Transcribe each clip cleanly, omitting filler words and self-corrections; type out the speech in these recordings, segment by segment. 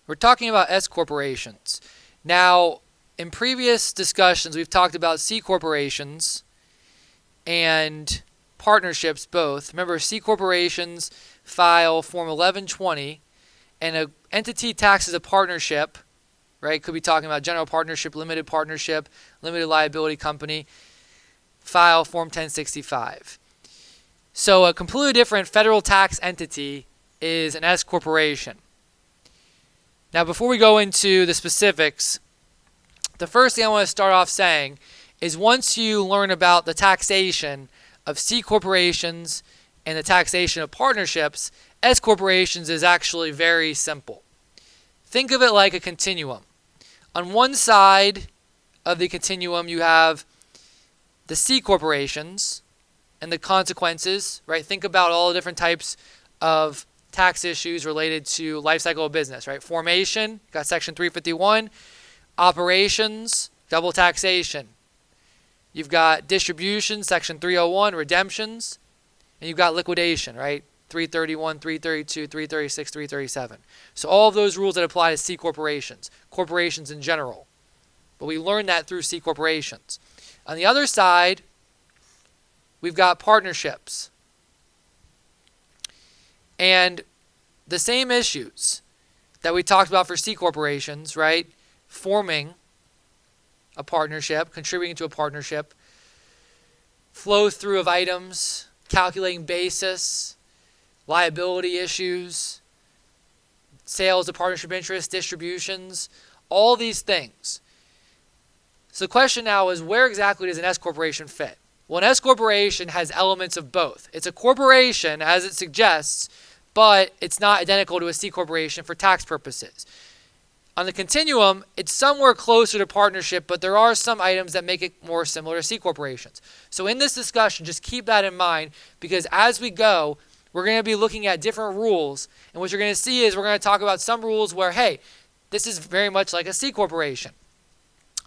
We're talking about S corporations. Now, in previous discussions, we've talked about C corporations and partnerships both. Remember, C corporations file Form 1120, and an entity taxed as a partnership, right? Could be talking about general partnership, limited liability company, file Form 1065. So a completely different federal tax entity is an S corporation. Now, before we go into the specifics, the first thing I want to start off saying is once you learn about the taxation of C corporations and the taxation of partnerships, S corporations is actually very simple. Think of it like a continuum. On one side of the continuum, you have the C corporations and the consequences, right? Think about all the different types of tax issues related to life cycle of business, right? Formation, got Section 351. Operations, double taxation. You've got distribution, Section 301, redemptions, and you've got liquidation, right? 331, 332, 336, 337. So all of those rules that apply to C corporations, corporations in general. But we learned that through C corporations. On the other side, we've got partnerships. And the same issues that we talked about for C corporations, right? Forming a partnership, contributing to a partnership, flow through of items, calculating basis, liability issues, sales of partnership interest, distributions, all these things. So the question now is, where exactly does an S corporation fit? Well, an S corporation has elements of both. It's a corporation, as it suggests, but it's not identical to a C corporation for tax purposes. On the continuum, it's somewhere closer to partnership, but there are some items that make it more similar to C corporations. So in this discussion, just keep that in mind, because as we go, we're going to be looking at different rules, and what you're going to see is we're going to talk about some rules where, hey, this is very much like a C corporation.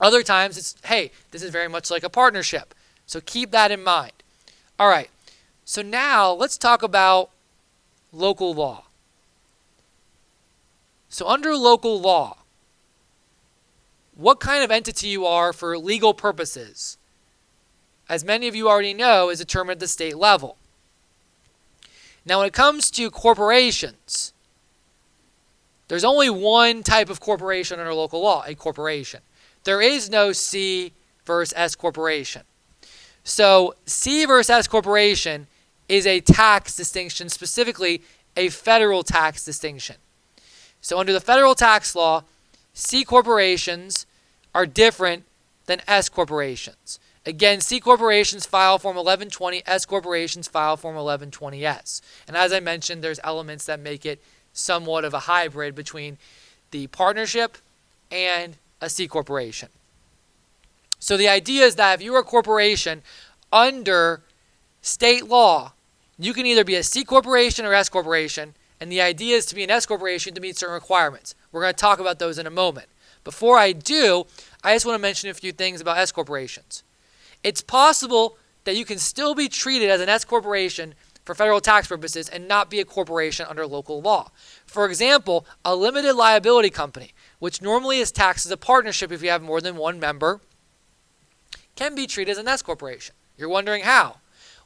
Other times, it's, hey, this is very much like a partnership. So keep that in mind. All right, so now let's talk about local law. So under local law, what kind of entity you are for legal purposes, as many of you already know, is determined at the state level. Now when it comes to corporations, there's only one type of corporation under local law, a corporation. There is no C versus S corporation. So C versus S corporation is a tax distinction, specifically a federal tax distinction. So under the federal tax law, C corporations are different than S corporations. Again, C corporations file Form 1120, S corporations file Form 1120S. And as I mentioned, there's elements that make it somewhat of a hybrid between the partnership and a C corporation. So the idea is that if you're a corporation under state law, you can either be a C corporation or S corporation, and the idea is to be an S corporation to meet certain requirements. We're going to talk about those in a moment. Before I do, I just want to mention a few things about S corporations. It's possible that you can still be treated as an S corporation for federal tax purposes and not be a corporation under local law. For example, a limited liability company, which normally is taxed as a partnership if you have more than one member, can be treated as an S corporation. You're wondering how?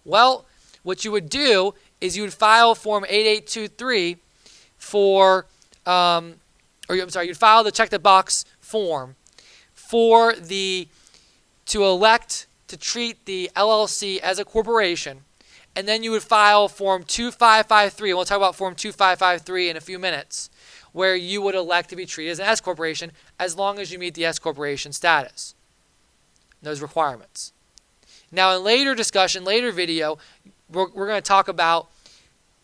Well, what you would do is you would file Form 8823 you'd file the check the box form to elect to treat the LLC as a corporation, and then you would file Form 2553, and we'll talk about Form 2553 in a few minutes, where you would elect to be treated as an S corporation as long as you meet the S corporation status, those requirements. Now in later discussion, later video, we're going to talk about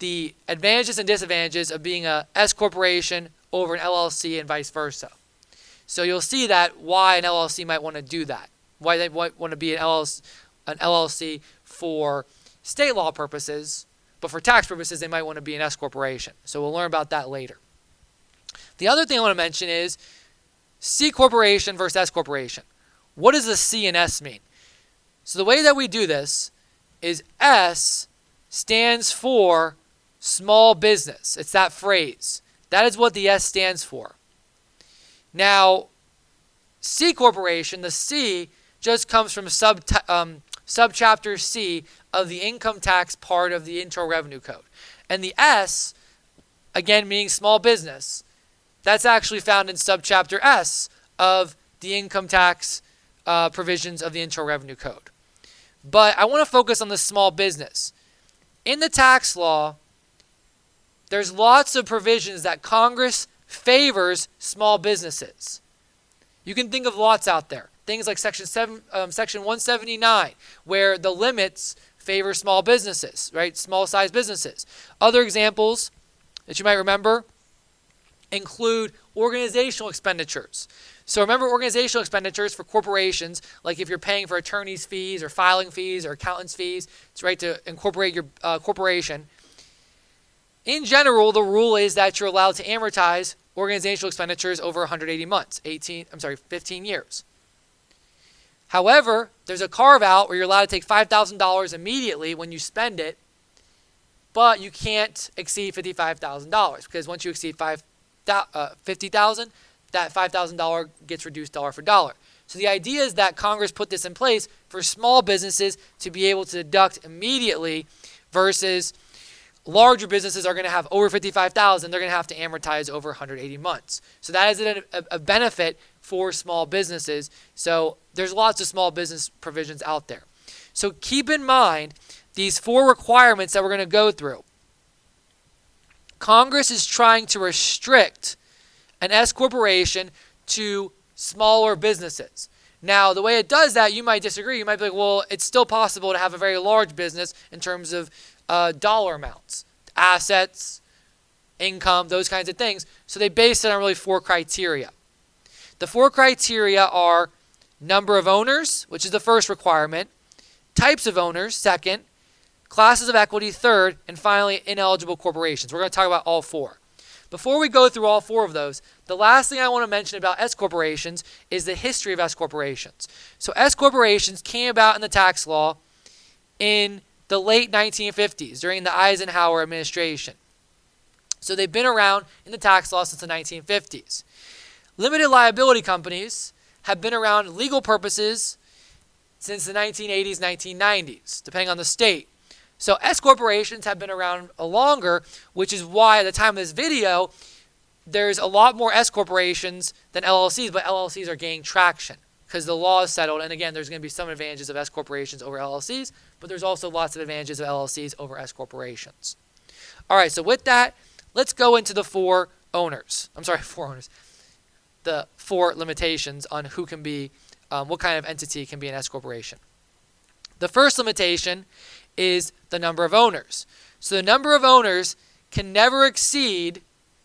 the advantages and disadvantages of being a S corporation over an LLC and vice versa. So you'll see that why an LLC might want to do that, why they might want to be an LLC for state law purposes, but for tax purposes they might want to be an S corporation. So we'll learn about that later. The other thing I want to mention is C corporation versus S corporation. What does the C and S mean? So the way that we do this is S stands for small business. It's that phrase. That is what the S stands for. Now, C corporation, the C just comes from subchapter C of the income tax part of the Internal Revenue Code. And the S, again meaning small business, that's actually found in subchapter S of the income tax provisions of the Internal Revenue Code. But I want to focus on the small business. In the tax law, there's lots of provisions that Congress favors small businesses. You can think of lots out there. Things like Section 179, where the limits favor small businesses, right? Small-sized businesses. Other examples that you might remember include organizational expenditures. So remember organizational expenditures for corporations, like if you're paying for attorney's fees or filing fees or accountant's fees, it's right to incorporate your corporation. In general, the rule is that you're allowed to amortize organizational expenditures over 180 months, 15 years. However, there's a carve-out where you're allowed to take $5,000 immediately when you spend it, but you can't exceed $55,000 because once you exceed $50,000, that $5,000 gets reduced dollar for dollar. So the idea is that Congress put this in place for small businesses to be able to deduct immediately versus larger businesses are going to have over $55,000. They're going to have to amortize over 180 months. So that is a benefit for small businesses. So there's lots of small business provisions out there. So keep in mind these 4 requirements that we're going to go through. Congress is trying to restrict an S corporation to smaller businesses. Now, the way it does that, you might disagree. You might be like, well, it's still possible to have a very large business in terms of dollar amounts, assets, income, those kinds of things. So they base it on really 4 criteria. The 4 criteria are number of owners, which is the first requirement, types of owners, second, classes of equity, third, and finally, ineligible corporations. We're going to talk about all 4. Before we go through all 4 of those, the last thing I want to mention about S corporations is the history of S corporations. So S corporations came about in the tax law in the late 1950s during the Eisenhower administration. So they've been around in the tax law since the 1950s. Limited liability companies have been around for legal purposes since the 1980s, 1990s, depending on the state. So S corporations have been around longer, which is why at the time of this video, there's a lot more S corporations than LLCs, but LLCs are gaining traction because the law is settled. And again, there's going to be some advantages of S corporations over LLCs, but there's also lots of advantages of LLCs over S corporations. All right, so with that, let's go into the 4 owners. The 4 limitations on who can be, what kind of entity can be an S corporation. The first limitation is the number of owners. So the number of owners can never exceed,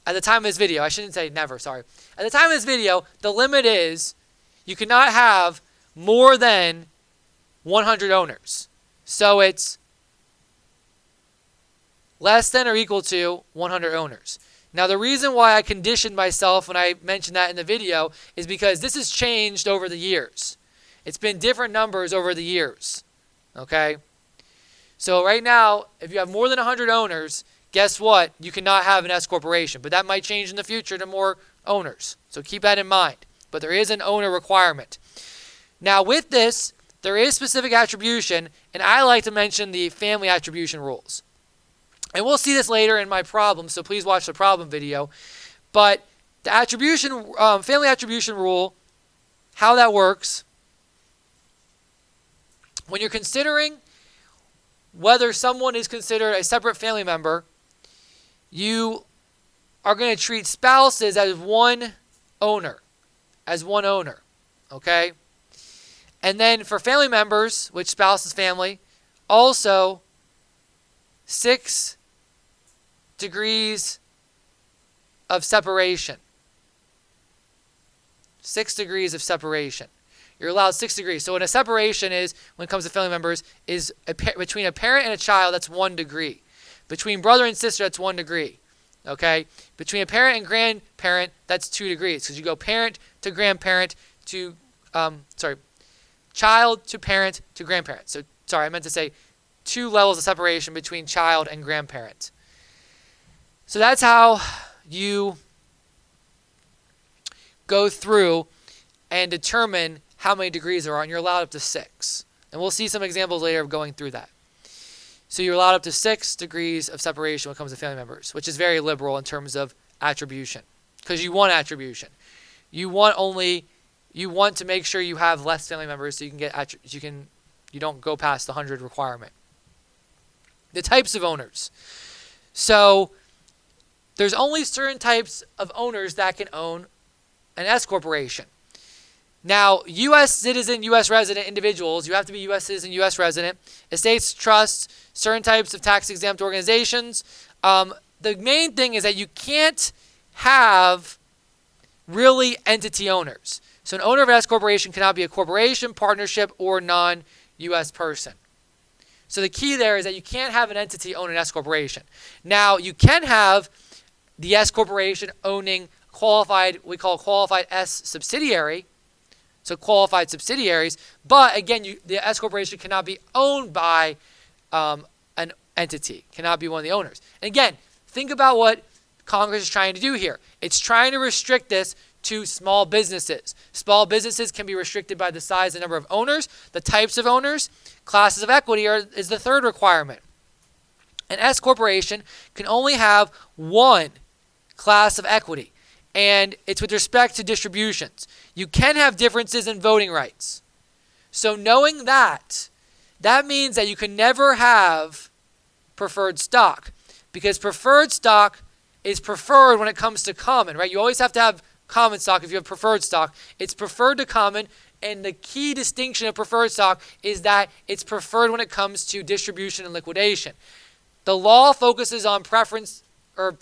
at the time of this video, I shouldn't say never, sorry. At the time of this video, the limit is you cannot have more than 100 owners. So it's less than or equal to 100 owners. Now the reason why I conditioned myself when I mentioned that in the video is because this has changed over the years. It's been different numbers over the years. Okay? So right now, if you have more than 100 owners, guess what? You cannot have an S corporation. But that might change in the future to more owners. So keep that in mind. But there is an owner requirement. Now with this, there is specific attribution, and I like to mention the family attribution rules. And we'll see this later in my problem, so please watch the problem video. But the attribution, family attribution rule, how that works, when you're considering whether someone is considered a separate family member, you are going to treat spouses as one owner, okay? And then for family members, which spouse is family, also 6 degrees of separation. 6 degrees of separation. You're allowed 6 degrees. So when a separation is, when it comes to family members, is between a parent and a child, that's 1 degree. Between brother and sister, that's 1 degree. Okay? Between a parent and grandparent, that's 2 degrees. Because you go parent to grandparent to, child to parent to grandparent. So, sorry, I meant to say 2 levels of separation between child and grandparent. So that's how you go through and determine how many degrees there are, and you're allowed up to 6. And we'll see some examples later of going through that. So you're allowed up to 6 degrees of separation when it comes to family members, which is very liberal in terms of attribution, because you want attribution. You want to make sure you have less family members so you don't go past the 100 requirement. The types of owners. So there's only certain types of owners that can own an S corporation. Now, U.S. citizen, U.S. resident individuals, you have to be U.S. citizen, U.S. resident. Estates, trusts, certain types of tax-exempt organizations. The main thing is that you can't have really entity owners. So an owner of an S corporation cannot be a corporation, partnership, or non-U.S. person. So the key there is that you can't have an entity own an S corporation. Now, you can have the S corporation owning we call qualified S subsidiary, so qualified subsidiaries, but again, the S corporation cannot be owned by an entity, cannot be one of the owners. And again, think about what Congress is trying to do here. It's trying to restrict this to small businesses. Small businesses can be restricted by the size and number of owners, the types of owners. Classes of equity is the third requirement. An S corporation can only have one class of equity, and it's with respect to distributions. You can have differences in voting rights. So knowing that means that you can never have preferred stock, because preferred stock is preferred when it comes to common, right? You always have to have common stock if you have preferred stock. It's preferred to common, and the key distinction of preferred stock is that it's preferred when it comes to distribution and liquidation. The law focuses on preference or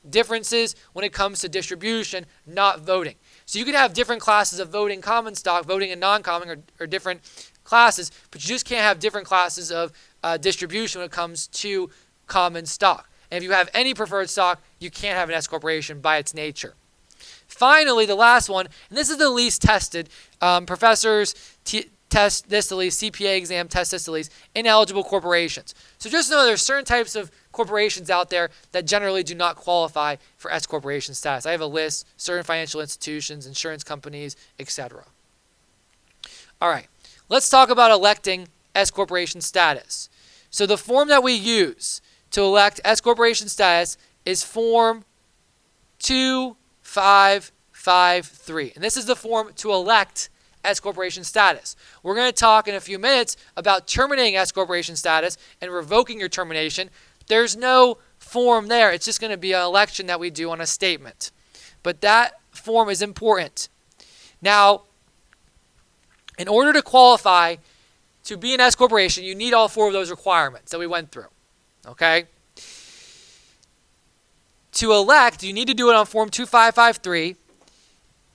differences when it comes to distribution, not voting. So you can have different classes of voting common stock, voting and non-common, or different classes, but you just can't have different classes of distribution when it comes to common stock. And if you have any preferred stock, you can't have an S corporation by its nature. Finally, the last one, and this is the least tested. Professors test this the least, CPA exam test this the least, ineligible corporations. So just know there's certain types of corporations out there that generally do not qualify for S corporation status. I have a list: certain financial institutions, insurance companies, etc. All right, let's talk about electing S corporation status. So the form that we use to elect S corporation status is Form 2553. And this is the form to elect S corporation status. We're going to talk in a few minutes about terminating S corporation status and revoking your termination. There's no form there. It's just going to be an election that we do on a statement. But that form is important. Now, in order to qualify to be an S corporation, you need all 4 of those requirements that we went through. Okay? To elect, you need to do it on Form 2553,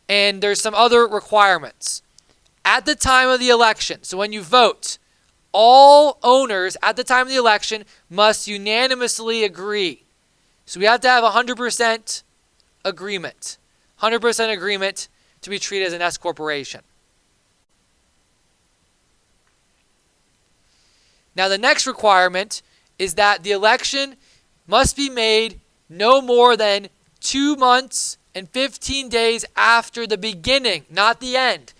and there's some other requirements. At the time of the election, so when you vote, all owners at the time of the election must unanimously agree. So we have to have 100% agreement. 100% agreement to be treated as an S corporation. Now the next requirement is that the election must be made no more than 2 months and 15 days after the beginning, not the end.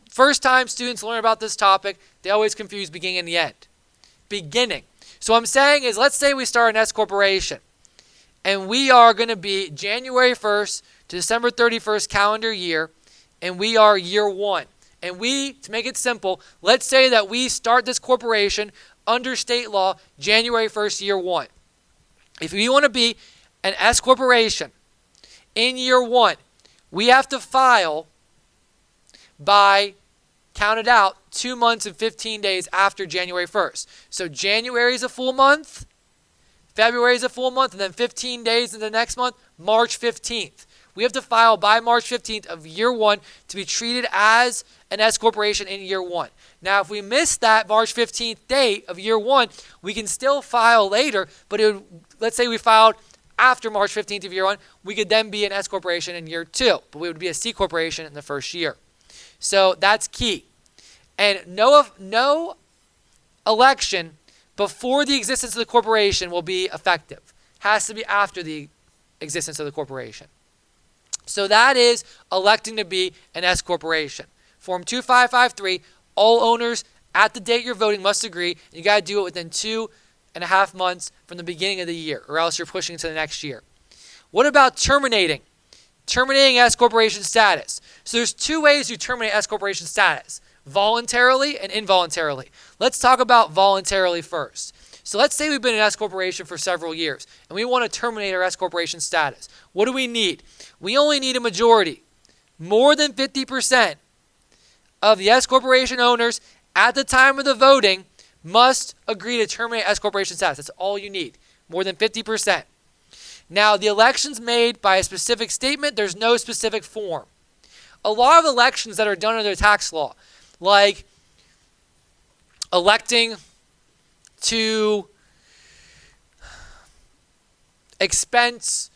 First time students learn about this topic, they always confuse beginning and the end. Beginning. So what I'm saying is, let's say we start an S corporation, and we are going to be January 1st to December 31st calendar year, and we are year 1. And we, to make it simple, let's say that we start this corporation under state law January 1st, year 1. If we want to be an S corporation in year 1, we have to file by, count it out, 2 months and 15 days after January 1st. So January is a full month, February is a full month, and then 15 days in the next month, March 15th. We have to file by March 15th of year 1 to be treated as an S corporation in year 1. Now, if we miss that March 15th date of year 1, we can still file later, but let's say we filed after March 15th of year 1, we could then be an S corporation in year 2, but we would be a C corporation in the first year. So that's key. And no election before the existence of the corporation will be effective. Has to be after the existence of the corporation. So that is electing to be an S corporation. Form 2553, all owners at the date you're voting must agree. You got to do it within 2.5 months from the beginning of the year, or else you're pushing to the next year. What about terminating? Terminating S corporation status. So there's two ways you terminate S corporation status: voluntarily and involuntarily. Let's talk about voluntarily first. So let's say we've been an S corporation for several years and we want to terminate our S corporation status. What do we need? We only need a majority. More than 50% of the S corporation owners at the time of the voting must agree to terminate S corporation status. That's all you need. More than 50%. Now, the election's made by a specific statement. There's no specific form. A lot of elections that are done under the tax law, like electing to expense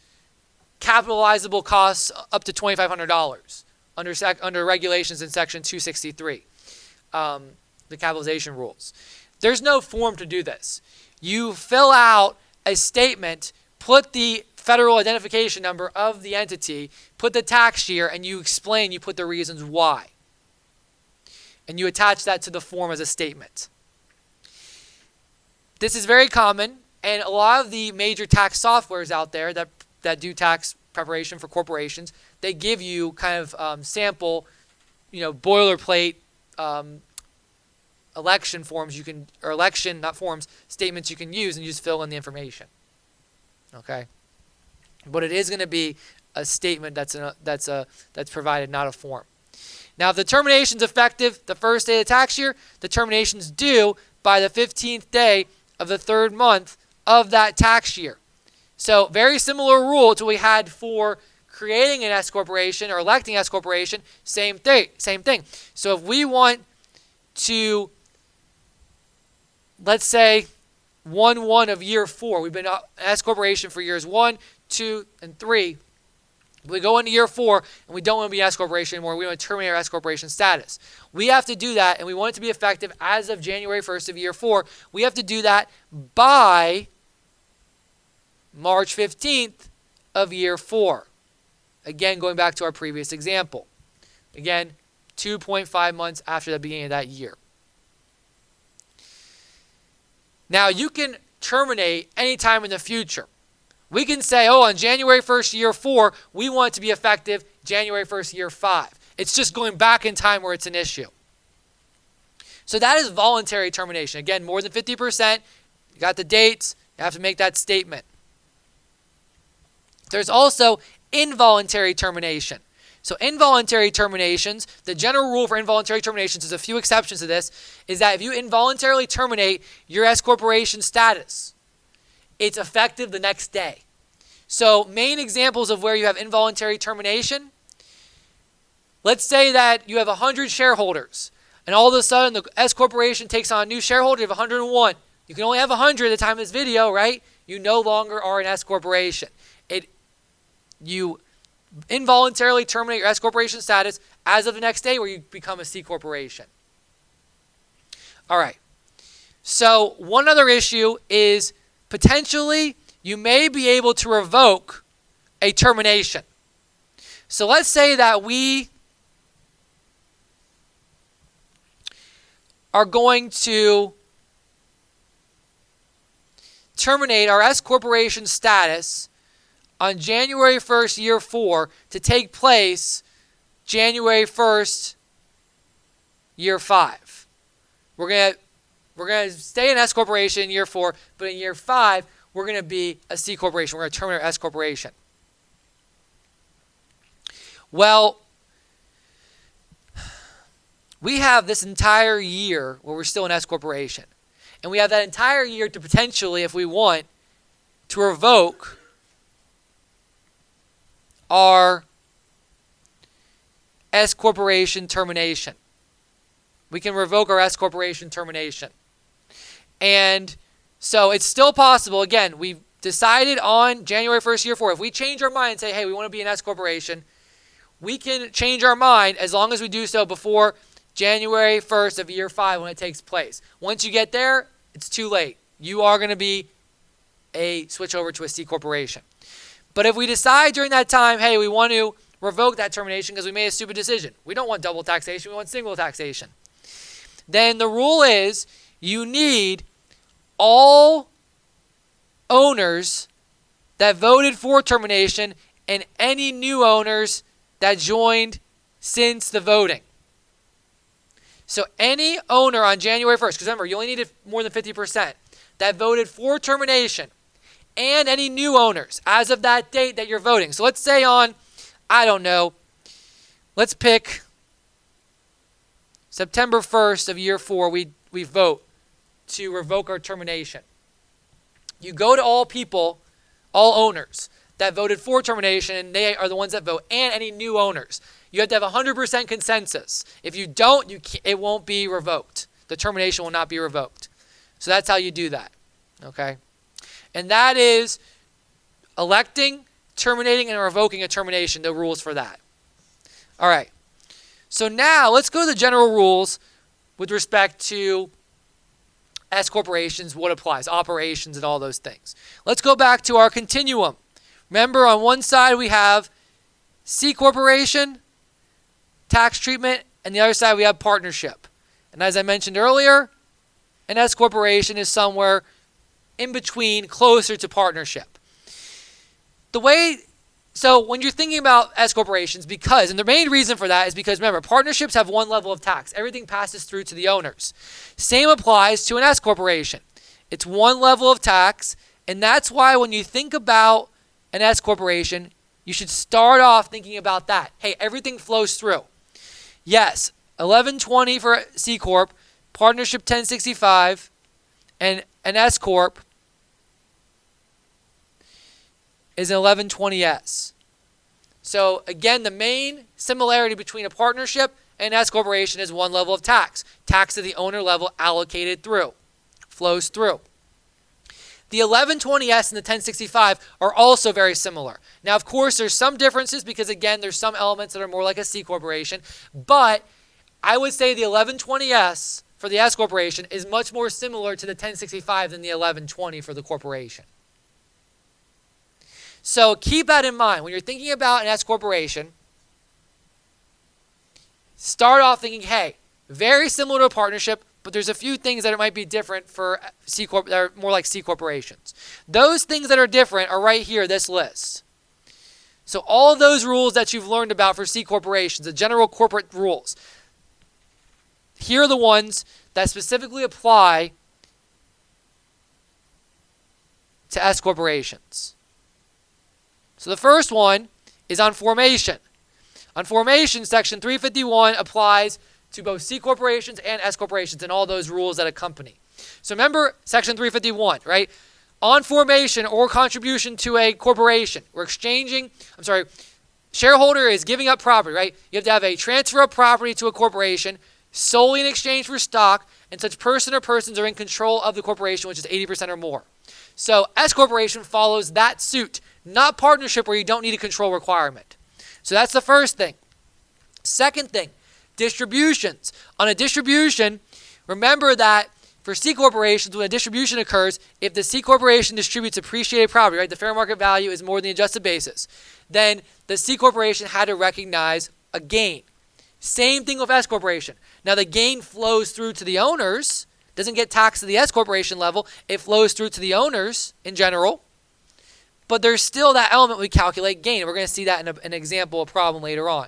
capitalizable costs up to $2,500 under regulations in Section 263, the capitalization rules. There's no form to do this. You fill out a statement, put the federal identification number of the entity, put the tax year, and you explain, you put the reasons why. And you attach that to the form as a statement. This is very common, and a lot of the major tax softwares out there that do tax preparation for corporations, they give you kind of sample, boilerplate election forms you can, or election, not forms, statements you can use, and you just fill in the information. Okay? But it is going to be a statement that's provided, not a form. Now, if the termination is effective the first day of the tax year, the termination is due by the 15th day of the third month of that tax year. So, very similar rule to what we had for creating an S corporation or electing S corporation. Same thing. So, if we want to, let's say, 1/1 of year 4, we've been an S corporation for years 1, 2, and 3. We go into year 4 and we don't want to be an S corporation anymore. We want to terminate our S corporation status. We have to do that, and we want it to be effective as of January 1st of year 4. We have to do that by March 15th of year 4. Again, going back to our previous example. Again, 2.5 months after the beginning of that year. Now, you can terminate anytime in the future. We can say, on January 1st, year 4, we want it to be effective January 1st, year 5. It's just going back in time where it's an issue. So that is voluntary termination. Again, more than 50%. You got the dates. You have to make that statement. There's also involuntary termination. So involuntary terminations, the general rule for involuntary terminations, there's a few exceptions to this, is that if you involuntarily terminate your S corporation status, it's effective the next day. So main examples of where you have involuntary termination, let's say that you have 100 shareholders, and all of a sudden the S corporation takes on a new shareholder, you have 101. You can only have 100 at the time of this video, right? You no longer are an S corporation. You involuntarily terminate your S corporation status as of the next day where you become a C corporation. All right. So one other issue is potentially you may be able to revoke a termination. So let's say that we are going to terminate our S corporation status on January 1st, year 4, to take place January 1st, year 5. We're going to stay an S corporation in year 4, but in year 5, we're going to be a C corporation. We're going to terminate our S corporation. Well, we have this entire year where we're still an S corporation. And we have that entire year to potentially, if we want, to revoke our S corporation termination. We can revoke our S corporation termination. And so it's still possible. Again, we've decided on January 1st, year 4. If we change our mind and say, hey, we want to be an S corporation, we can change our mind as long as we do so before January 1st of year 5 when it takes place. Once you get there, it's too late. You are going to be switch over to a C corporation. But if we decide during that time, hey, we want to revoke that termination because we made a stupid decision. We don't want double taxation, we want single taxation. Then the rule is you need all owners that voted for termination and any new owners that joined since the voting. So any owner on January 1st, because remember, you only needed more than 50%, that voted for termination, and any new owners as of that date that you're voting. So let's say on, I don't know, let's pick September 1st of year 4, we vote to revoke our termination. You go to all people, all owners that voted for termination, and they are the ones that vote, and any new owners. You have to have 100% consensus. If you don't, it won't be revoked. The termination will not be revoked. So that's how you do that, okay? And that is electing, terminating, and revoking a termination, the rules for that. All right. So now let's go to the general rules with respect to S corporations, what applies, operations, and all those things. Let's go back to our continuum. Remember, on one side we have C corporation, tax treatment, and the other side we have partnership. And as I mentioned earlier, an S corporation is somewhere in between, closer to partnership. So when you're thinking about S corporations, and the main reason for that is because, remember, partnerships have one level of tax. Everything passes through to the owners. Same applies to an S corporation. It's one level of tax, and that's why when you think about an S corporation, you should start off thinking about that. Hey, everything flows through. Yes, 1120 for C Corp, partnership 1065, and an S Corp is an 1120S. So again, the main similarity between a partnership and S corporation is one level of tax. Tax to the owner level allocated through, flows through. The 1120S and the 1065 are also very similar. Now, of course, there's some differences because, again, there's some elements that are more like a C corporation. But I would say the 1120S for the S corporation is much more similar to the 1065 than the 1120 for the corporation. So keep that in mind. When you're thinking about an S corporation, start off thinking, hey, very similar to a partnership, but there's a few things that it might be different for C Corp that are more like C corporations. Those things that are different are right here, this list. So all of those rules that you've learned about for C corporations, the general corporate rules, here are the ones that specifically apply to S corporations. So the first one is on formation. On formation, Section 351 applies to both C corporations and S corporations and all those rules that accompany. So remember Section 351, right? On formation or contribution to a corporation, shareholder is giving up property, right? You have to have a transfer of property to a corporation solely in exchange for stock, and such person or persons are in control of the corporation, which is 80% or more. So S corporation follows that suit, not partnership where you don't need a control requirement. So that's the first thing. Second thing, distributions. On a distribution, remember that for C corporations, when a distribution occurs, if the C corporation distributes appreciated property, right, the fair market value is more than the adjusted basis, then the C corporation had to recognize a gain. Same thing with S corporation. Now the gain flows through to the owners, doesn't get taxed at the S corporation level, it flows through to the owners in general, but there's still that element we calculate gain. We're going to see that in an example, a problem later on.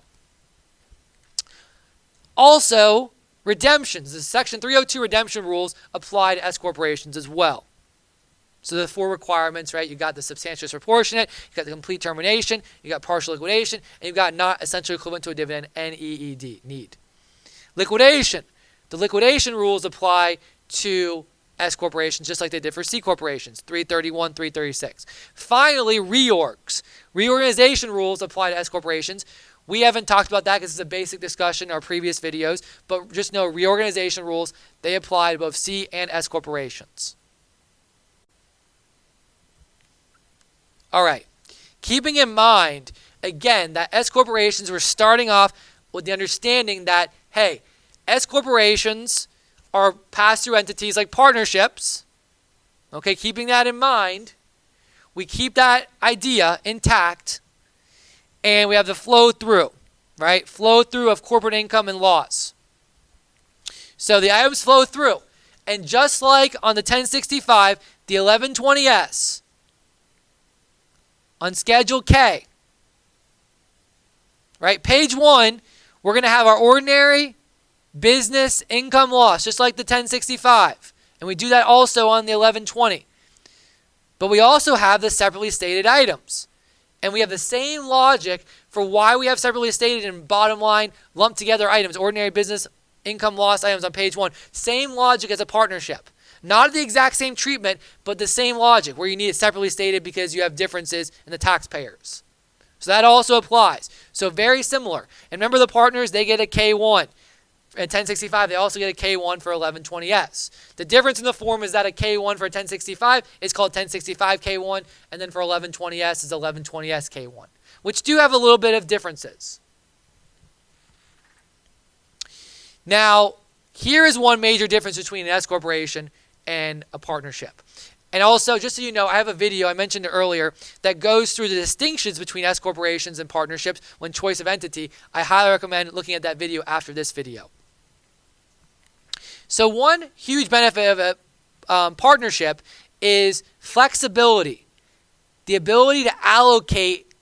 Also, redemptions. The Section 302 redemption rules apply to S corporations as well. So the four requirements, right? You got the substantially disproportionate, you got the complete termination, you got partial liquidation, and you've got not essentially equivalent to a dividend, NEED, need. Liquidation. The liquidation rules apply to S corporations just like they did for C corporations, 331, 336. Finally, reorgs. Reorganization rules apply to S corporations. We haven't talked about that because it's a basic discussion in our previous videos, but just know reorganization rules, they apply to both C and S corporations. All right. Keeping in mind, again, that S corporations were starting off with the understanding that, hey, S corporations are pass-through entities like partnerships. Okay, keeping that in mind, we keep that idea intact. and we have the flow through, right? Flow through of corporate income and loss. So the items flow through. And just like on the 1065, the 1120S, on Schedule K, right? Page 1, we're going to have our ordinary business income loss, just like the 1065. And we do that also on the 1120. But we also have the separately stated items. And we have the same logic for why we have separately stated and bottom line lumped together items, ordinary business income loss items on page 1. Same logic as a partnership. Not the exact same treatment, but the same logic where you need it separately stated because you have differences in the taxpayers. So that also applies. So very similar. And remember the partners, they get a K1. In 1065, they also get a K1 for 1120S. The difference in the form is that a K1 for 1065 is called 1065 K1, and then for 1120S is 1120S K1, which do have a little bit of differences. Now, here is one major difference between an S corporation and a partnership. And also, just so you know, I have a video I mentioned earlier that goes through the distinctions between S corporations and partnerships when choice of entity. I highly recommend looking at that video after this video. So one huge benefit of a partnership is flexibility, the ability to allocate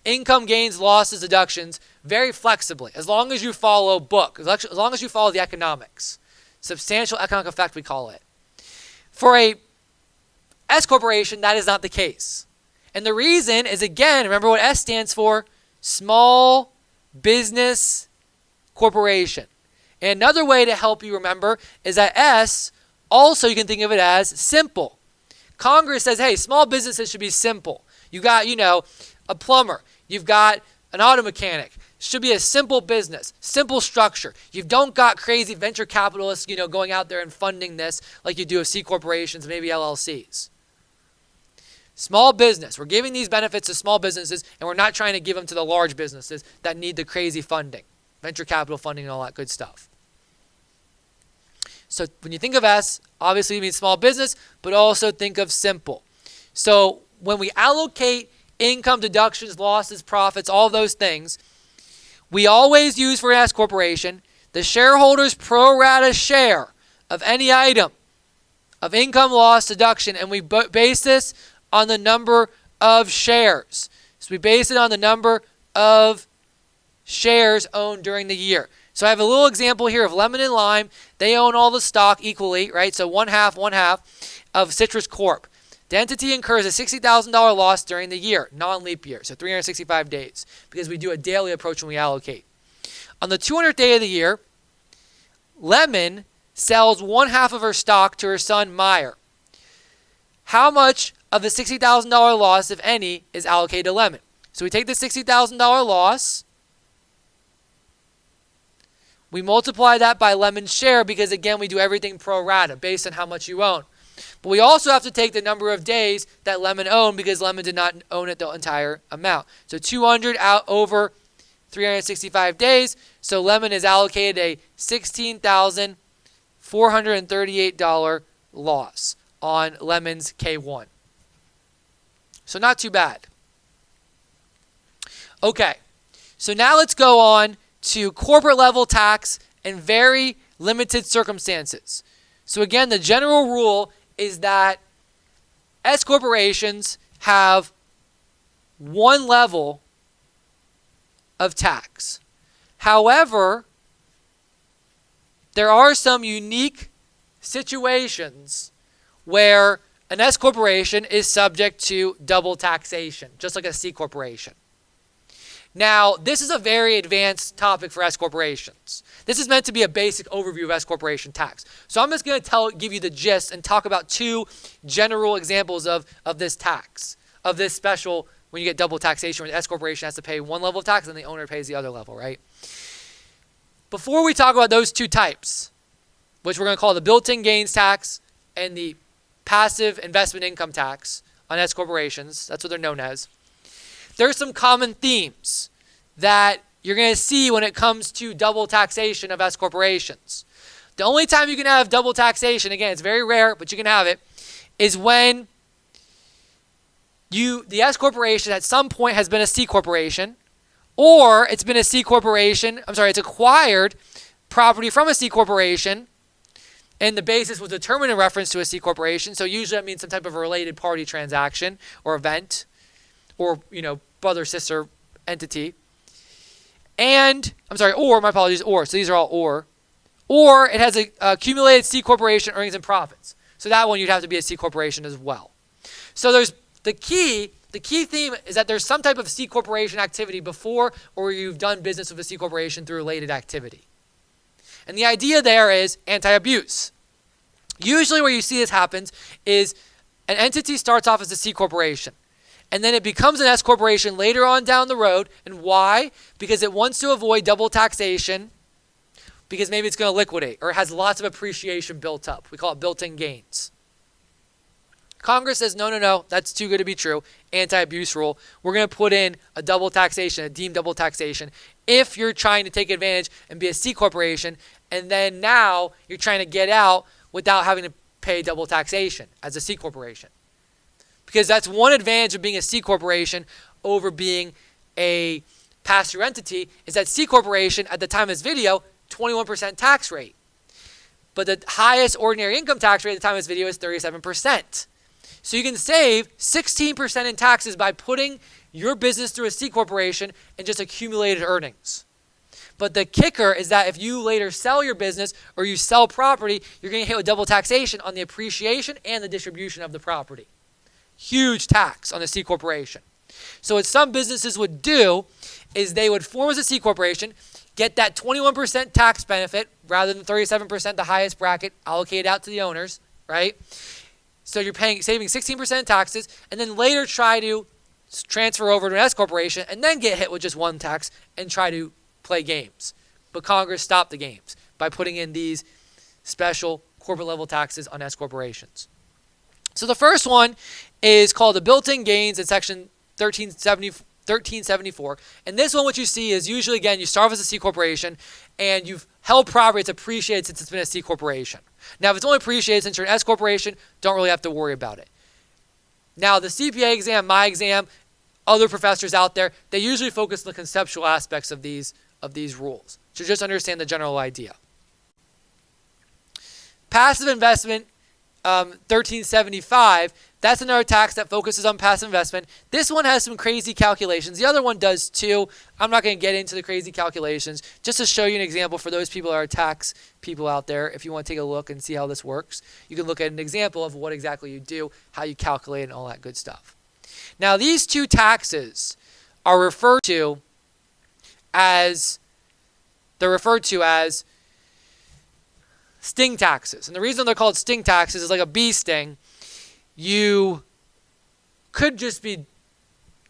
income gains, losses, deductions very flexibly, as long as you follow book, as long as you follow the economics. Substantial economic effect, we call it. For a S corporation, that is not the case. And the reason is, again, remember what S stands for? Small Business Corporation. And another way to help you remember is that S, also you can think of it as simple. Congress says, hey, small businesses should be simple. You got, a plumber. You've got an auto mechanic. Should be a simple business, simple structure. You don't got crazy venture capitalists, going out there and funding this like you do with C corporations, maybe LLCs. Small business. We're giving these benefits to small businesses, and we're not trying to give them to the large businesses that need the crazy funding, venture capital funding and all that good stuff. So when you think of S, obviously you mean small business, but also think of simple. So when we allocate income, deductions, losses, profits, all those things, we always use for an S corporation the shareholder's pro rata share of any item of income, loss, deduction, and we base this on the number of shares. So we base it on the number of shares owned during the year. So I have a little example here of Lemon and Lime. They own all the stock equally, right? So one half of Citrus Corp. The entity incurs a $60,000 loss during the year, non-leap year, so 365 days, because we do a daily approach when we allocate. On the 200th day of the year, Lemon sells one half of her stock to her son, Meyer. How much of the $60,000 loss, if any, is allocated to Lemon? So we take the $60,000 loss, we multiply that by Lemon's share because, again, we do everything pro rata based on how much you own. But we also have to take the number of days that Lemon owned because Lemon did not own it the entire amount. So 200 out over 365 days. So Lemon is allocated a $16,438 loss on Lemon's K1. So not too bad. Okay, so now let's go on to corporate level tax and very limited circumstances. So again, the general rule is that S corporations have one level of tax. However, there are some unique situations where an S corporation is subject to double taxation, just like a C corporation. Now, this is a very advanced topic for S corporations. This is meant to be a basic overview of S corporation tax. So I'm just going to give you the gist and talk about two general examples of this tax, of this special when you get double taxation, where the S corporation has to pay one level of tax and the owner pays the other level, right? Before we talk about those two types, which we're going to call the built-in gains tax and the passive investment income tax on S corporations, that's what they're known as, there are some common themes that you're going to see when it comes to double taxation of S corporations. The only time you can have double taxation, again, it's very rare, but you can have it, is when the S corporation at some point has been a C corporation, or it's been a C corporation, it's acquired property from a C corporation, and the basis was determined in reference to a C corporation. So usually that means some type of a related party transaction or event, or brother sister entity. And or, my apologies, or. So these are all or. Or it has a accumulated C corporation earnings and profits. So that one you'd have to be a C corporation as well. So there's the key theme is that there's some type of C corporation activity before, or you've done business with a C corporation through related activity. And the idea there is anti-abuse. Usually where you see this happens is an entity starts off as a C corporation, and then it becomes an S corporation later on down the road. And why? Because it wants to avoid double taxation, because maybe it's going to liquidate, or it has lots of appreciation built up. We call it built-in gains. Congress says, no, that's too good to be true. Anti-abuse rule. We're going to put in a double taxation, a deemed double taxation, if you're trying to take advantage and be a C corporation, and then now you're trying to get out without having to pay double taxation as a C corporation. Because that's one advantage of being a C corporation over being a pass-through entity, is that C corporation, at the time of this video, 21% tax rate. But the highest ordinary income tax rate at the time of this video is 37%. So you can save 16% in taxes by putting your business through a C corporation and just accumulated earnings. But the kicker is that if you later sell your business or you sell property, you're going to hit with double taxation on the appreciation and the distribution of the property. Huge tax on the C corporation. So what some businesses would do is they would form as a C corporation, get that 21% tax benefit rather than 37%, the highest bracket, allocated out to the owners, right? So you're saving 16% in taxes, and then later try to transfer over to an S corporation and then get hit with just one tax and try to play games. But Congress stopped the games by putting in these special corporate level taxes on S corporations. So the first one is called the built-in gains in section 1374. And this one, what you see is usually, again, you start off as a C corporation and you've held property, it's appreciated since it's been a C corporation. Now, if it's only appreciated since you're an S corporation, don't really have to worry about it. Now, the CPA exam, my exam, other professors out there, they usually focus on the conceptual aspects of these rules. So just understand the general idea. Passive investment, 1375, that's another tax that focuses on passive investment. This one has some crazy calculations. The other one does too. I'm not going to get into the crazy calculations. Just to show you an example for those people that are tax people out there, if you want to take a look and see how this works, you can look at an example of what exactly you do, how you calculate, and all that good stuff. Now, these two taxes are referred to as sting taxes. And the reason they're called sting taxes is like a bee sting. You could just be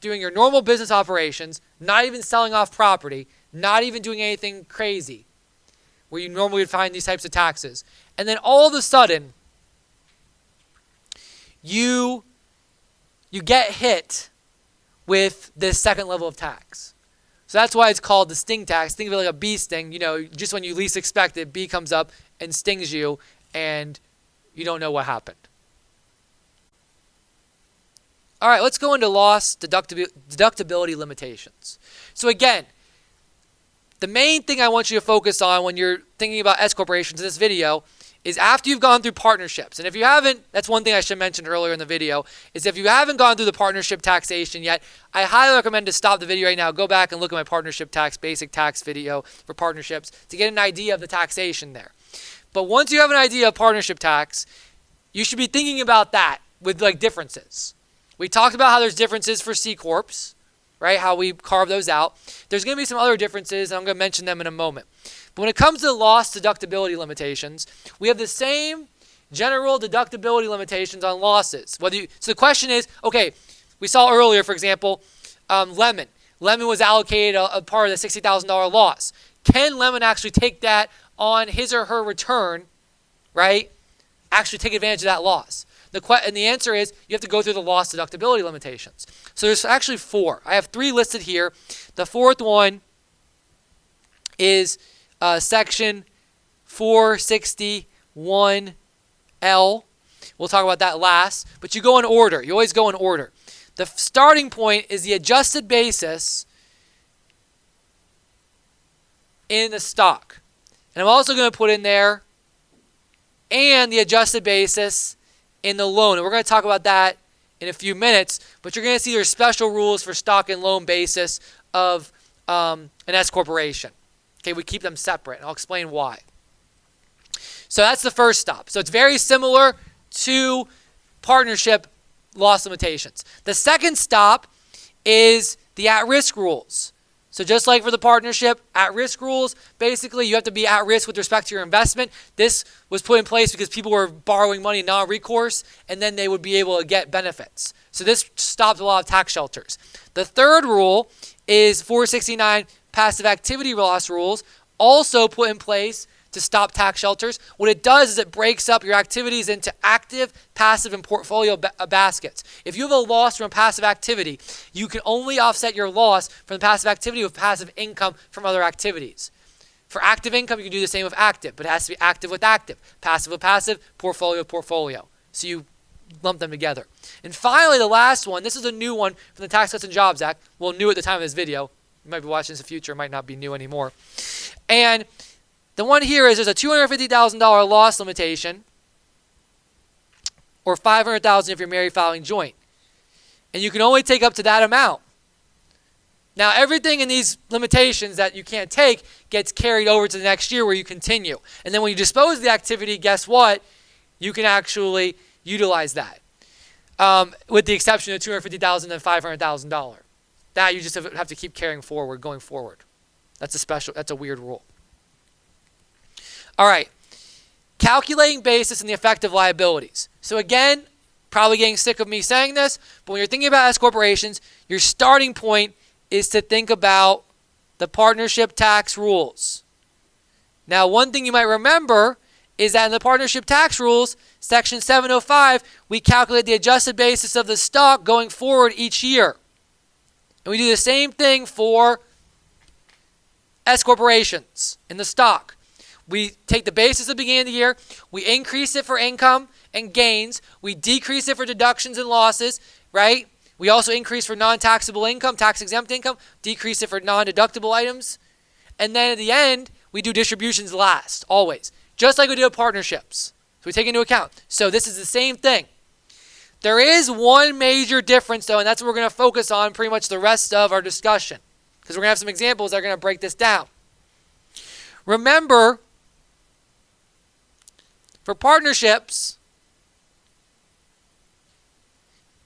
doing your normal business operations, not even selling off property, not even doing anything crazy, where you normally would find these types of taxes. And then all of a sudden, you get hit with this second level of tax. So that's why it's called the sting tax. Think of it like a bee sting. Just when you least expect it, bee comes up and stings you, and you don't know what happened. All right, let's go into loss deductibility limitations. So again, the main thing I want you to focus on when you're thinking about S corporations in this video is after you've gone through partnerships. And if you haven't, that's one thing I should mention earlier in the video, is if you haven't gone through the partnership taxation yet, I highly recommend to stop the video right now, go back and look at my partnership tax, basic tax video for partnerships to get an idea of the taxation there. But once you have an idea of partnership tax, you should be thinking about that with like differences. We talked about how there's differences for C Corps, right? How we carve those out. There's going to be some other differences, and I'm going to mention them in a moment. But when it comes to loss deductibility limitations, we have the same general deductibility limitations on losses. So the question is, okay, we saw earlier, for example, Lemon. Lemon was allocated a part of the $60,000 loss. Can Lemon actually take that on his or her return, right? Actually take advantage of that loss? And the answer is you have to go through the loss deductibility limitations. So there's actually 4. I have 3 listed here. The 4th one is section 461L. We'll talk about that last. But you go in order. You always go in order. The starting point is the adjusted basis in the stock. And I'm also going to put in there and the adjusted basis in the loan. And we're going to talk about that in a few minutes, but you're going to see there's special rules for stock and loan basis of an S corporation. Okay, we keep them separate, and I'll explain why. So that's the first stop. So it's very similar to partnership loss limitations. The second stop is the at-risk rules. So just like for the partnership, at-risk rules, basically you have to be at risk with respect to your investment. This was put in place because people were borrowing money non-recourse, and then they would be able to get benefits. So this stopped a lot of tax shelters. The third rule is 469 passive activity loss rules, also put in place to stop tax shelters. What it does is it breaks up your activities into active, passive, and portfolio baskets. If you have a loss from a passive activity, you can only offset your loss from the passive activity with passive income from other activities. For active income, you can do the same with active, but it has to be active with active, passive with passive, portfolio with portfolio. So you lump them together. And finally, the last one, this is a new one from the Tax Cuts and Jobs Act. Well, new at the time of this video. You might be watching this in the future. It might not be new anymore. And the one here is there's a $250,000 loss limitation, or $500,000 if you're married filing joint. And you can only take up to that amount. Now, everything in these limitations that you can't take gets carried over to the next year where you continue. And then when you dispose of the activity, guess what? You can actually utilize that, with the exception of $250,000 and $500,000. That you just have to keep carrying forward, going forward. That's a weird rule. All right, calculating basis and the effect of liabilities. So again, probably getting sick of me saying this, but when you're thinking about S corporations, your starting point is to think about the partnership tax rules. Now, one thing you might remember is that in the partnership tax rules, section 705, we calculate the adjusted basis of the stock going forward each year. And we do the same thing for S corporations in the stock. We take the basis at the beginning of the year, we increase it for income and gains, we decrease it for deductions and losses, right? We also increase for non-taxable income, tax-exempt income, decrease it for non-deductible items, and then at the end, we do distributions last, always, just like we do with partnerships. So we take into account. So this is the same thing. There is one major difference, though, and that's what we're going to focus on pretty much the rest of our discussion, because we're going to have some examples that are going to break this down. Remember, for partnerships,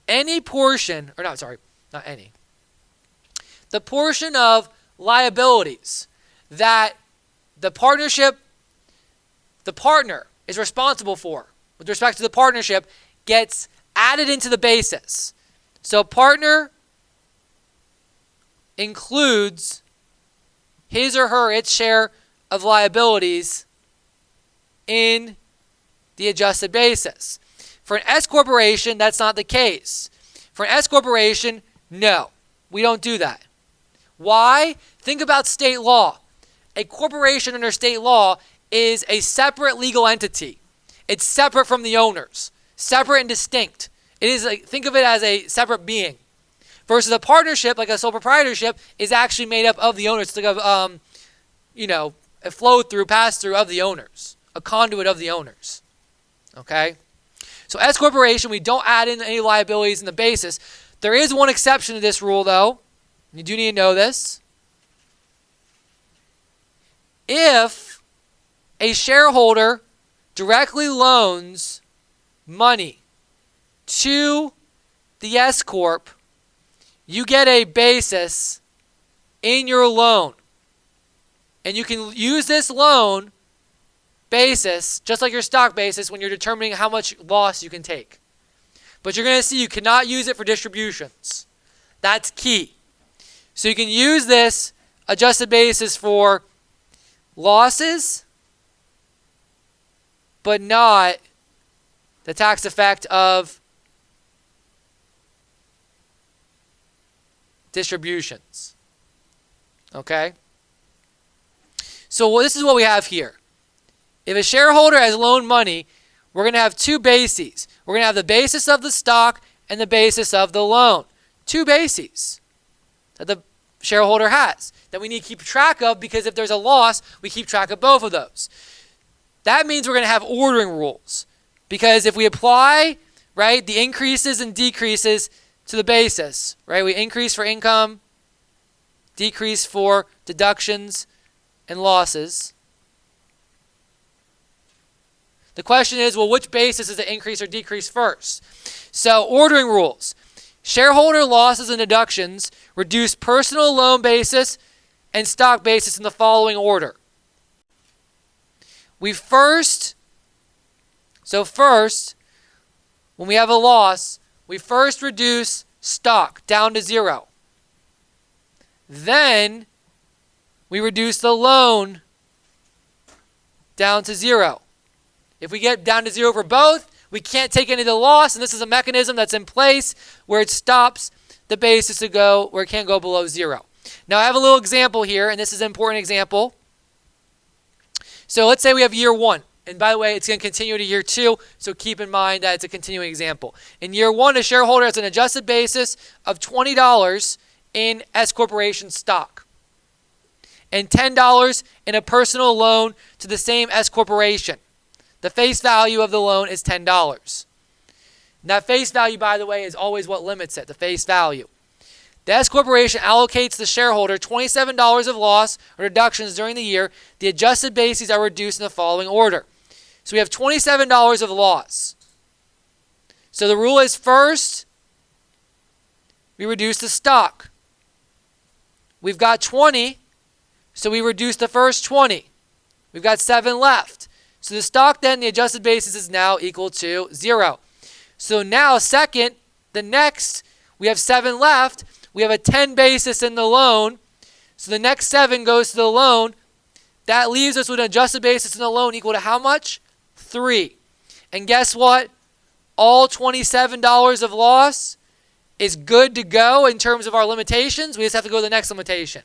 any portion, or not, sorry, not any, the portion of liabilities that the partnership, the partner is responsible for with respect to the partnership gets added into the basis. So partner includes his or her, its share of liabilities in the adjusted basis. For an S corporation, that's not the case. For an S corporation, no, we don't do that. Why? Think about state law. A corporation under state law is a separate legal entity. It's separate from the owners, separate and distinct. It is think of it as a separate being. Versus a partnership, like a sole proprietorship, is actually made up of the owners. It's like a flow through, pass through of the owners, a conduit of the owners. Okay? So S corporation, we don't add in any liabilities in the basis. There is one exception to this rule, though. You do need to know this. If a shareholder directly loans money to the S corp, you get a basis in your loan. And you can use this loan basis, just like your stock basis, when you're determining how much loss you can take. But you're going to see you cannot use it for distributions. That's key. So you can use this adjusted basis for losses, but not the tax effect of distributions. Okay? So this is what we have here. If a shareholder has loaned money, we're going to have two bases. We're going to have the basis of the stock and the basis of the loan. two bases that the shareholder has that we need to keep track of, because if there's a loss, we keep track of both of those. That means we're going to have ordering rules, because if we apply, right, the increases and decreases to the basis, right, we increase for income, decrease for deductions and losses. The question is, well, which basis is it increase or decrease first? So, ordering rules. Shareholder losses and deductions reduce personal loan basis and stock basis in the following order. First, when we have a loss, we first reduce stock down to 0. Then we reduce the loan down to 0. If we get down to 0 for both, we can't take any of the loss, and this is a mechanism that's in place where it stops the basis to go where it can't go below 0. Now I have a little example here, and this is an important example. So let's say we have year 1. And by the way, it's going to continue to year 2, so keep in mind that it's a continuing example. In year 1, a shareholder has an adjusted basis of $20 in S Corporation stock and $10 in a personal loan to the same S Corporation. The face value of the loan is $10. And that face value, by the way, is always what limits it, the face value. The S Corporation allocates the shareholder $27 of loss or deductions during the year. The adjusted bases are reduced in the following order. So we have $27 of loss. So the rule is, first, we reduce the stock. We've got 20, so we reduce the first 20. We've got 7 left. So the stock then, the adjusted basis is now equal to 0. So now, second, the next, we have 7 left. We have a 10 basis in the loan. So the next 7 goes to the loan. That leaves us with an adjusted basis in the loan equal to how much? 3. And guess what? All $27 of loss is good to go in terms of our limitations. We just have to go to the next limitation.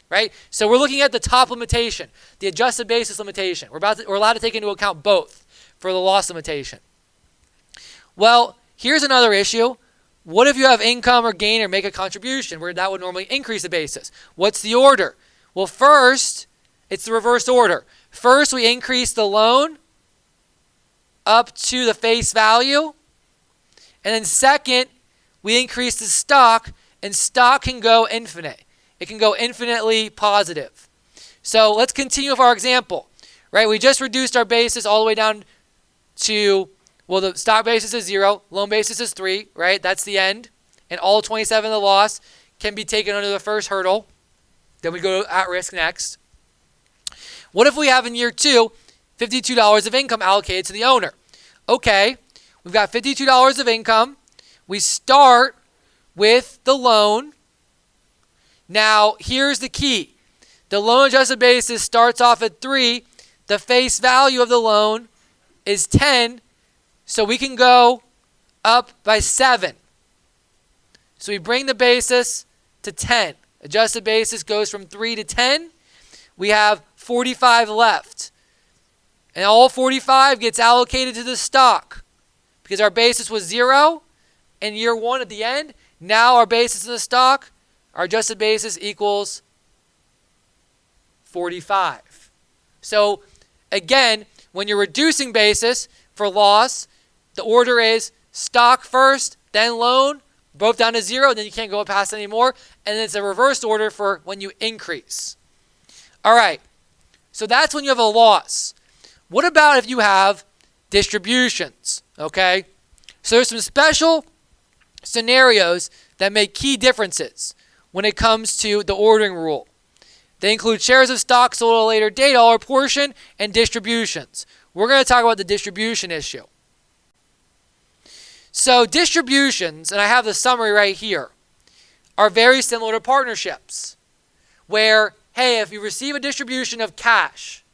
Right? So we're looking at the top limitation, the adjusted basis limitation. We're allowed to take into account both for the loss limitation. Well, here's another issue. What if you have income or gain or make a contribution where that would normally increase the basis? What's the order? Well, first, it's the reverse order. First, we increase the loan up to the face value. And then second, we increase the stock, and stock can go infinite. It can go infinitely positive. So let's continue with our example. Right? We just reduced our basis all the way down to, well, the stock basis is 0, loan basis is 3, right? That's the end. And all 27 of the loss can be taken under the first hurdle. Then we go at risk next. What if we have in year 2, $52 of income allocated to the owner? Okay, we've got $52 of income. We start with the loan. Now, here's the key. The loan adjusted basis starts off at 3. The face value of the loan is 10. So we can go up by 7. So we bring the basis to 10. Adjusted basis goes from 3 to 10. We have 45 left. And all 45 gets allocated to the stock because our basis was 0 in year 1 at the end. Now our basis in the stock, our adjusted basis equals 45. So again, when you're reducing basis for loss, the order is stock first, then loan, both down to 0, then you can't go past anymore. And then it's a reversed order for when you increase. All right, so that's when you have a loss. What about if you have distributions, okay? So there's some special scenarios that make key differences when it comes to the ordering rule. They include shares of stock sold at a later date, all or portion, and distributions. We're going to talk about the distribution issue. So distributions, and I have the summary right here, are very similar to partnerships, where, hey, if you receive a distribution of cash,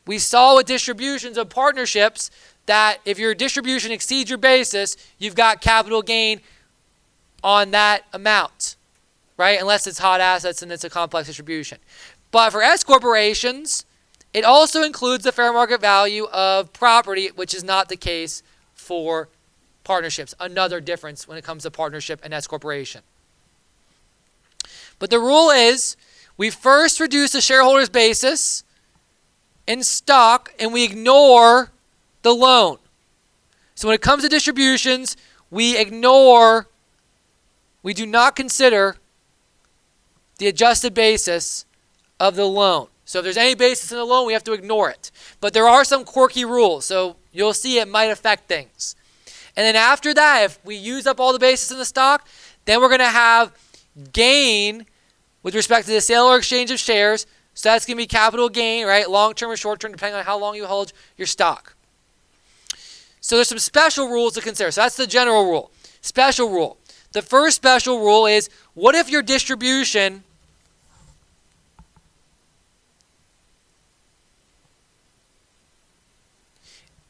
we saw with distributions of partnerships that if your distribution exceeds your basis, you've got capital gain on that amount, right? Unless it's hot assets and it's a complex distribution. But for S corporations, it also includes the fair market value of property, which is not the case for partnerships. Another difference when it comes to partnership and S corporation. But the rule is we first reduce the shareholders' basis in stock and we ignore the loan. So when it comes to distributions, we do not consider the adjusted basis of the loan. So if there's any basis in the loan, we have to ignore it. But there are some quirky rules, so you'll see it might affect things. And then after that, if we use up all the basis in the stock, then we're going to have gain with respect to the sale or exchange of shares. So that's going to be capital gain, right? Long-term or short-term, depending on how long you hold your stock. So there's some special rules to consider. So that's the general rule. Special rule. The first special rule is, what if your distribution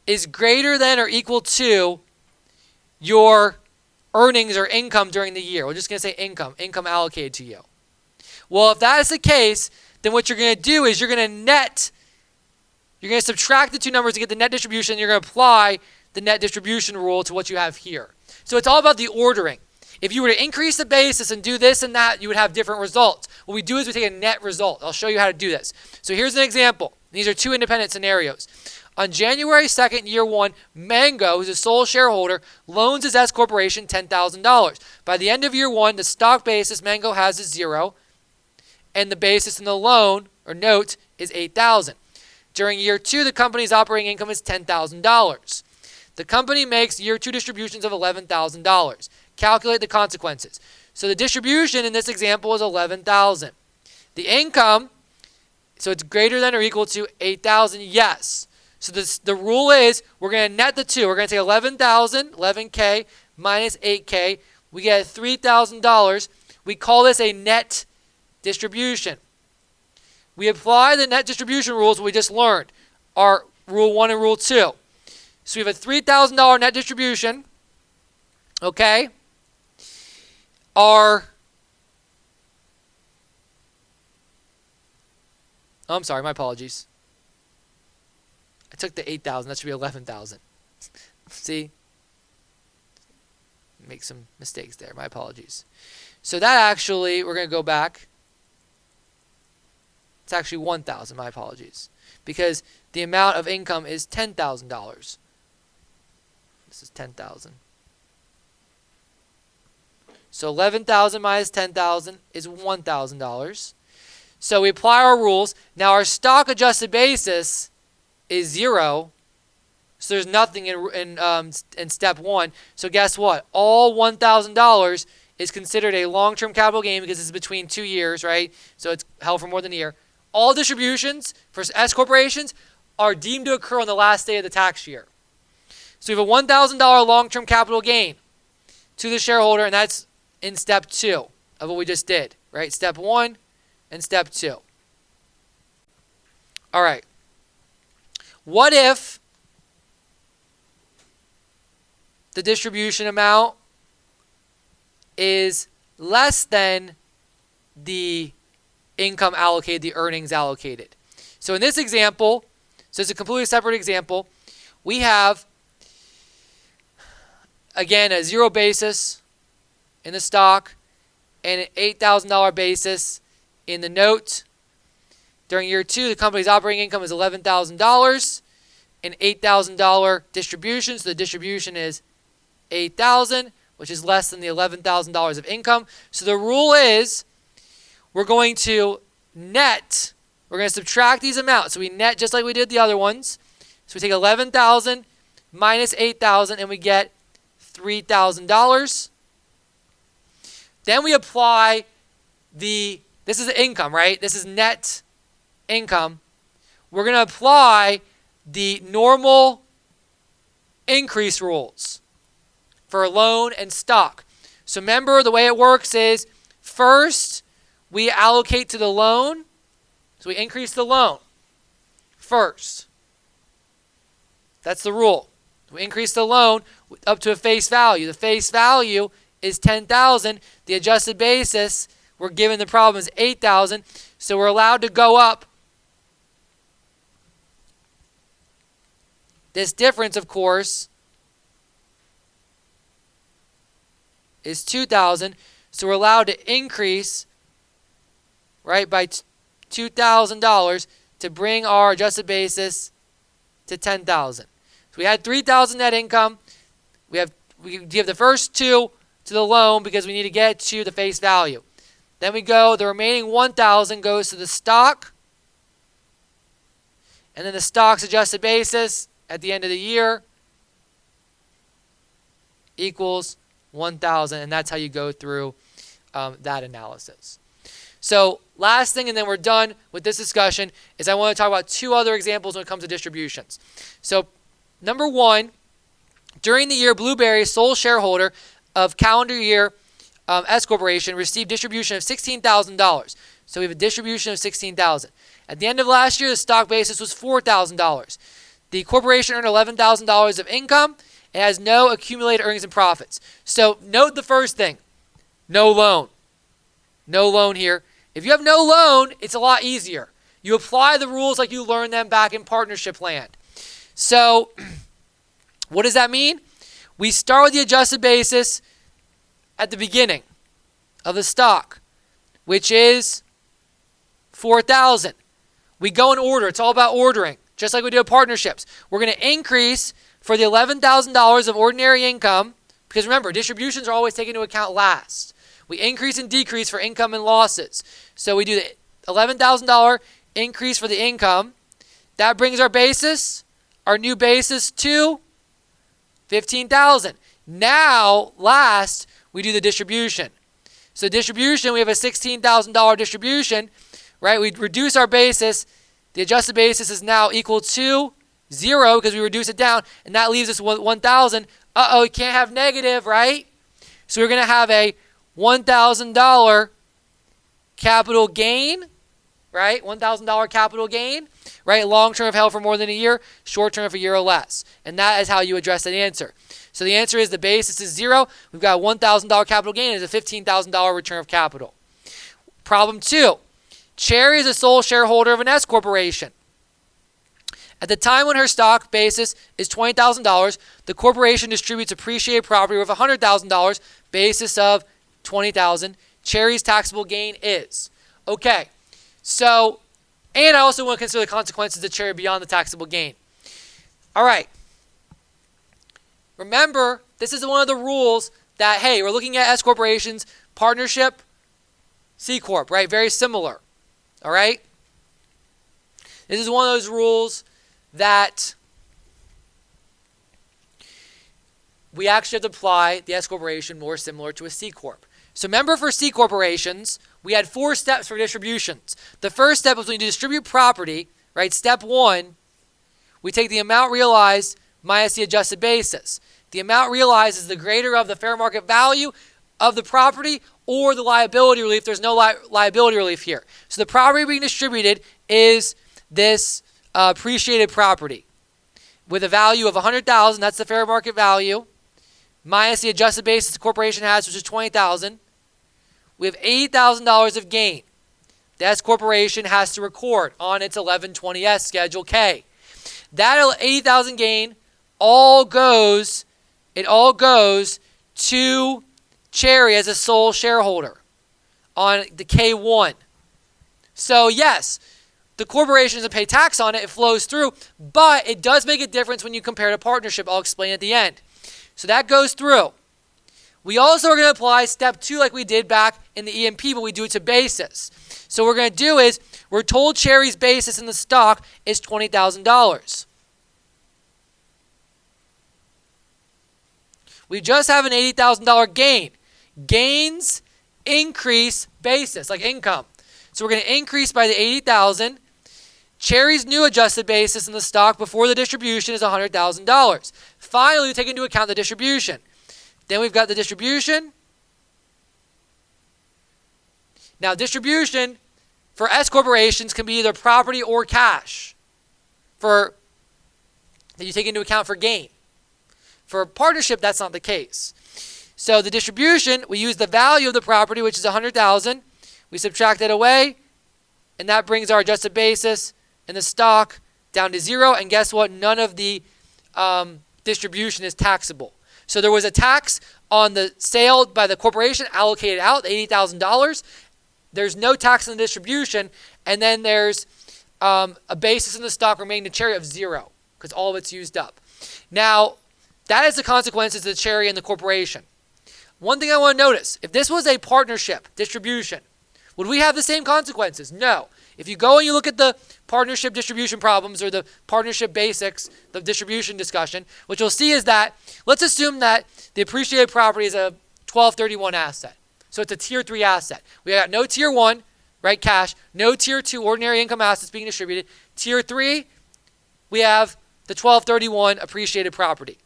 is greater than or equal to your earnings or income during the year? We're just going to say income allocated to you. Well, if that is the case, then what you're going to do is you're going to subtract the two numbers to get the net distribution. You're going to apply the net distribution rule to what you have here. So it's all about the ordering. If you were to increase the basis and do this and that, you would have different results. What we do is we take a net result. I'll show you how to do this. So here's an example. These are two independent scenarios. On January 2nd, year 1, Mango, who's a sole shareholder, loans his S corporation $10,000. By the end of year 1, the stock basis Mango has is 0, and the basis in the loan or note is $8,000. During year 2, the company's operating income is $10,000. The company makes year 2 distributions of $11,000. Calculate the consequences. So the distribution in this example is $11,000. The income, so it's greater than or equal to $8,000, yes. So the rule is we're going to net the two. We're going to take $11K minus $8K. We get $3,000. We call this a net distribution. We apply the net distribution rules we just learned, our rule 1 and rule 2. So we have a $3,000 net distribution, okay? I'm sorry, my apologies. I took the 8,000, that should be 11,000. See? Make some mistakes there, my apologies. So that actually, we're going to go back. It's actually 1,000, my apologies. Because the amount of income is $10,000. This is 10,000. So 11,000 minus 10,000 is $1,000. So we apply our rules. Now our stock adjusted basis is 0. So there's nothing in step 1. So guess what? All $1,000 is considered a long-term capital gain because it's between 2 years, right? So it's held for more than a year. All distributions for S corporations are deemed to occur on the last day of the tax year. So we have a $1,000 long-term capital gain to the shareholder, and that's in step 2 of what we just did, right? Step 1 and step 2. All right. What if the distribution amount is less than the income allocated, the earnings allocated? So in this example, so it's a completely separate example, we have, again, a 0 basis in the stock and an $8,000 basis in the note. During year 2, the company's operating income is $11,000, an $8,000 distribution. So the distribution is $8,000, which is less than the $11,000 of income. So the rule is we're going to net, we're going to subtract these amounts. So we net just like we did the other ones. So we take $11,000 minus $8,000 and we get $3,000. Then we apply this is income, right? This is net income. We're going to apply the normal increase rules for loan and stock. So remember, the way it works is first we allocate to the loan. So we increase the loan first. That's the rule. We increase the loan up to a face value. The face value is $10,000. The adjusted basis we're given the problem is $8,000. So we're allowed to go up. This difference, of course, is $2,000. So we're allowed to increase, right, by $2,000 to bring our adjusted basis to $10,000. So we had $3,000 net income. We give the first two to the loan because we need to get to the face value. Then the remaining $1,000 goes to the stock. And then the stock's adjusted basis at the end of the year equals $1,000. And that's how you go through that analysis. So last thing, and then we're done with this discussion, is I want to talk about two other examples when it comes to distributions. So number one, during the year, Blueberry, sole shareholder of calendar year S Corporation, received distribution of $16,000. So we have a distribution of $16,000. At the end of last year, the stock basis was $4,000. The corporation earned $11,000 of income and has no accumulated earnings and profits. So note the first thing, no loan. No loan here. If you have no loan, it's a lot easier. You apply the rules like you learned them back in partnership land. So what does that mean? We start with the adjusted basis at the beginning of the stock, which is $4,000. We go in order. It's all about ordering, just like we do in partnerships. We're going to increase for the $11,000 of ordinary income, because remember, distributions are always taken into account last. We increase and decrease for income and losses. So we do the $11,000 increase for the income. That brings our new basis to $15,000. Now, last, we do the distribution. So distribution, we have a $16,000 distribution, right? We reduce our basis. The adjusted basis is now equal to 0 because we reduce it down, and that leaves us $1,000. You can't have negative, right? So we're going to have a $1,000 capital gain, right? $1,000 capital gain, right? Long term if held for more than a year, short term if a year or less. And that is how you address that answer. So the answer is the basis is 0. We've got a $1,000 capital gain. It's a $15,000 return of capital. Problem 2. Cherry is a sole shareholder of an S corporation. At the time when her stock basis is $20,000, the corporation distributes appreciated property worth $100,000, basis of $20,000. Cherry's taxable gain is. Okay, so, and I also want to consider the consequences of Cherry beyond the taxable gain. All right. Remember, this is one of the rules that, hey, we're looking at S corporations, partnership, C corp, right? Very similar. All right? This is one of those rules that we actually have to apply the S corporation more similar to a C corp. So remember, for C corporations, we had 4 steps for distributions. The first step was when you distribute property, right? Step 1, we take the amount realized minus the adjusted basis. The amount realized is the greater of the fair market value of the property or the liability relief. There's no liability relief here. So the property being distributed is this appreciated property with a value of $100,000. That's the fair market value, minus the adjusted basis the corporation has, which is $20,000. We have $80,000 of gain. The S corporation has to record on its 1120S Schedule K. That $80,000 gain all goes to Cherry as a sole shareholder on the K1. So yes, the corporation doesn't pay tax on it. It flows through, but it does make a difference when you compare to partnership. I'll explain at the end. So that goes through. We also are going to apply step 2 like we did back in the EMP, but we do it to basis. So what we're going to do is, we're told Cherry's basis in the stock is $20,000. We just have an $80,000 gain. Gains increase basis, like income. So we're going to increase by the $80,000. Cherry's new adjusted basis in the stock before the distribution is $100,000. Finally, we take into account the distribution. Then we've got the distribution. Now, distribution for S corporations can be either property or cash that you take into account for gain. For a partnership, that's not the case. So the distribution, we use the value of the property, which is $100,000. We subtract that away, and that brings our adjusted basis in the stock down to 0. And guess what? None of the distribution is taxable. So there was a tax on the sale by the corporation allocated out, $80,000. There's no tax on the distribution, and then there's a basis in the stock remaining to Cherry of 0 because all of it's used up. Now, that is the consequences of the Cherry and the corporation. One thing I want to notice, if this was a partnership distribution, would we have the same consequences? No. If you go and you look at the partnership distribution problems or the partnership basics, the distribution discussion, what you'll see is that, let's assume that the appreciated property is a 1231 asset. So it's a tier 3 asset. We got no tier 1, right, cash, no tier 2 ordinary income assets being distributed. Tier 3, we have the 1231 appreciated property.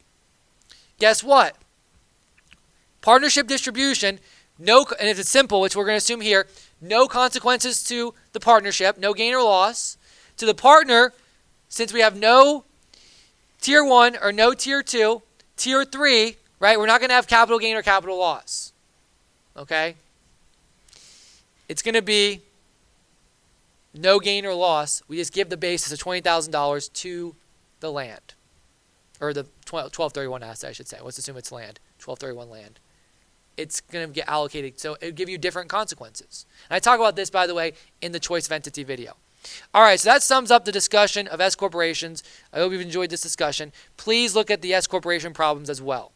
Guess what? Partnership distribution, no, and if it's simple, which we're going to assume here, no consequences to the partnership, no gain or loss. To the partner, since we have no tier 1 or no tier 2, tier 3, right, we're not going to have capital gain or capital loss. Okay? It's going to be no gain or loss. We just give the basis of $20,000 to the land. Or the 1231 asset, I should say. Let's assume it's land, 1231 land. It's going to get allocated. So it will give you different consequences. And I talk about this, by the way, in the choice of entity video. All right, so that sums up the discussion of S corporations. I hope you've enjoyed this discussion. Please look at the S corporation problems as well.